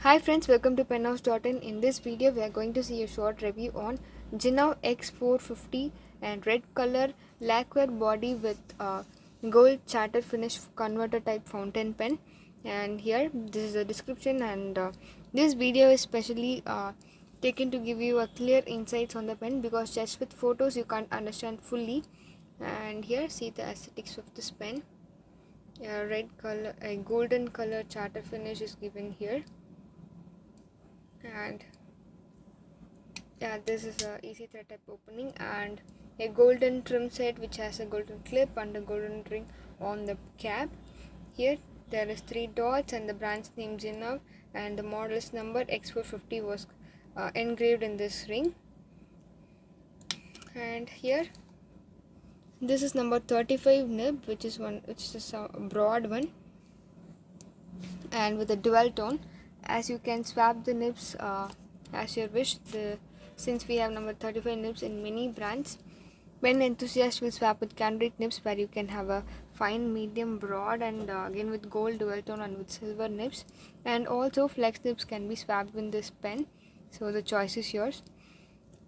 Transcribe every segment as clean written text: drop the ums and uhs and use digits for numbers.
Hi friends, welcome to penhouse.in. In this video, we are going to see a short review on Jinnov X450 and red color lacquer body with gold chatter finish converter type fountain pen. And here, this is the description, and this video is specially taken to give you a clear insights on the pen, because just with photos you can't understand fully. And here, see the aesthetics of this pen. Red color, a golden color chatter finish is given here. And this is a easy thread type opening and a golden trim set which has a golden clip and a golden ring on the cap. Here there is 3 dots and the brand's name Jinnov, and the model's number X450 was engraved in this ring. And here this is number 35 nib, which is a broad one and with a dual tone. As you can swap the nibs as you wish. Since we have number 35 nibs in many brands, pen enthusiasts will swap with candid nibs, where you can have a fine, medium, broad, and again with gold dual tone and with silver nibs. And also flex nibs can be swapped in this pen, so the choice is yours.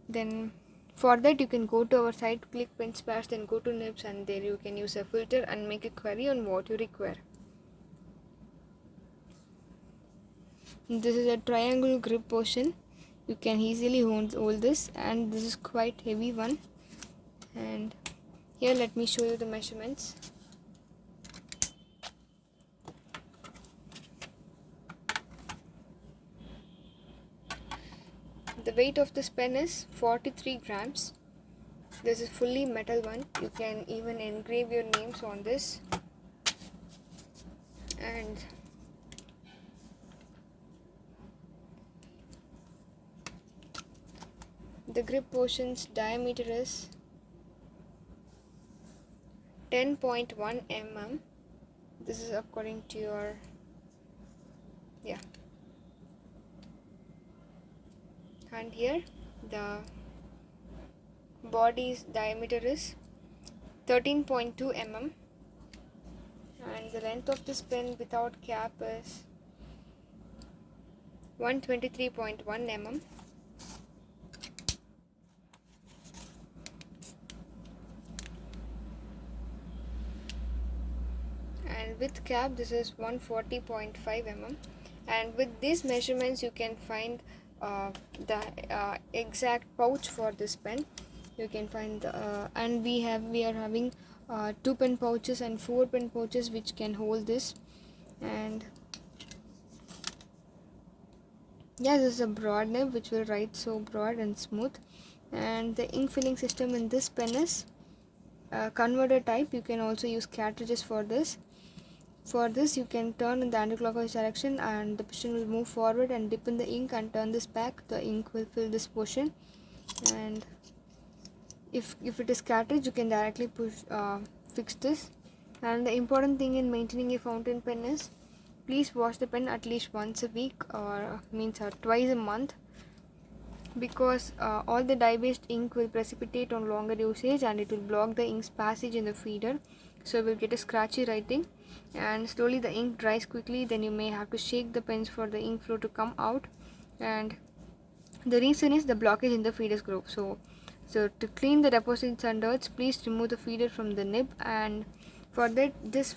Then for that you can go to our site, click pen spares, then go to nibs, and there you can use a filter and make a query on what you require. This is a triangle grip portion. You can easily hold this, and this is quite heavy one. And here let me show you the measurements. The weight of this pen is 43 grams. This is fully metal one. You can even engrave your names on this. And the grip portion's diameter is 10.1 mm. This is according to your and here the body's diameter is 13.2 mm, and the length of this pen without cap is 123.1 mm. And with cap this is 140.5 mm. And with these measurements you can find the exact pouch for this pen. You can find and we are having 2 pen pouches and 4 pen pouches which can hold this. And this is a broad nib which will write so broad and smooth. And the ink filling system in this pen is converter type. You can also use cartridges for this. For this you can turn in the anti-clockwise direction, and the piston will move forward and dip in the ink, and turn this back. The ink will fill this portion. And if it is cartridge, you can directly fix this. And the important thing in maintaining a fountain pen is, please wash the pen at least once a week, or twice a month, because all the dye-based ink will precipitate on longer usage, and it will block the ink's passage in the feeder, so you will get a scratchy writing, and slowly the ink dries quickly. Then you may have to shake the pens for the ink flow to come out, and the reason is the blockage in the feeder's groove. So to clean the deposits and dirts, please remove the feeder from the nib. And for this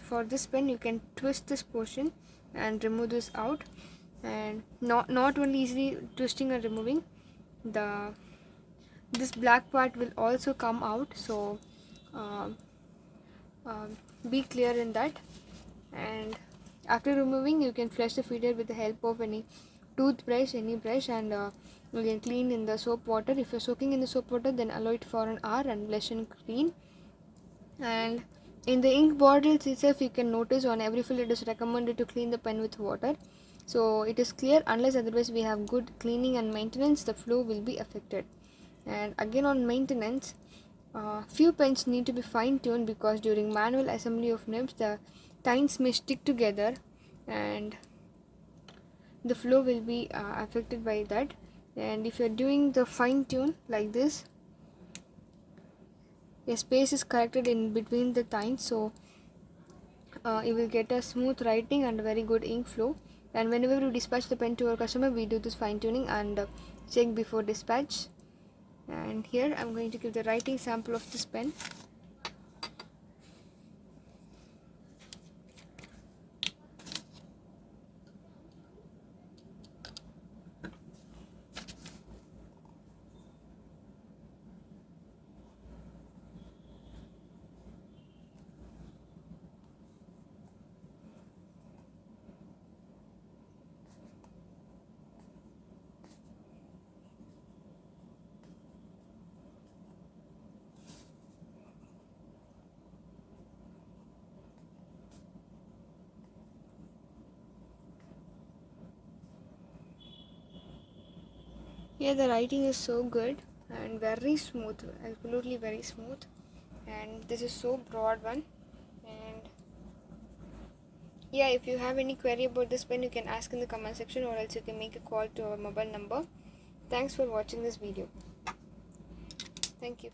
pen you can twist this portion and remove this out, and not only easily twisting and removing, this black part will also come out, so be clear in that. And after removing, you can flush the feeder with the help of any toothbrush, any brush, and you can clean in the soap water. If you're soaking in the soap water, then allow it for an hour and flush and clean. And in the ink bottles itself, you can notice on every fill it is recommended to clean the pen with water. So it is clear, unless otherwise we have good cleaning and maintenance, the flow will be affected. And again, on maintenance, few pens need to be fine-tuned, because during manual assembly of nibs the tines may stick together and the flow will be affected by that. And if you're doing the fine-tune like this, a space is corrected in between the tines, so you will get a smooth writing and very good ink flow. And whenever we dispatch the pen to our customer, we do this fine tuning and check before dispatch. And here I'm going to give the writing sample of this pen. Yeah, the writing is so good and very smooth, absolutely very smooth. And this is so broad one. And yeah, if you have any query about this pen, you can ask in the comment section, or else you can make a call to our mobile number. Thanks for watching this video. Thank you.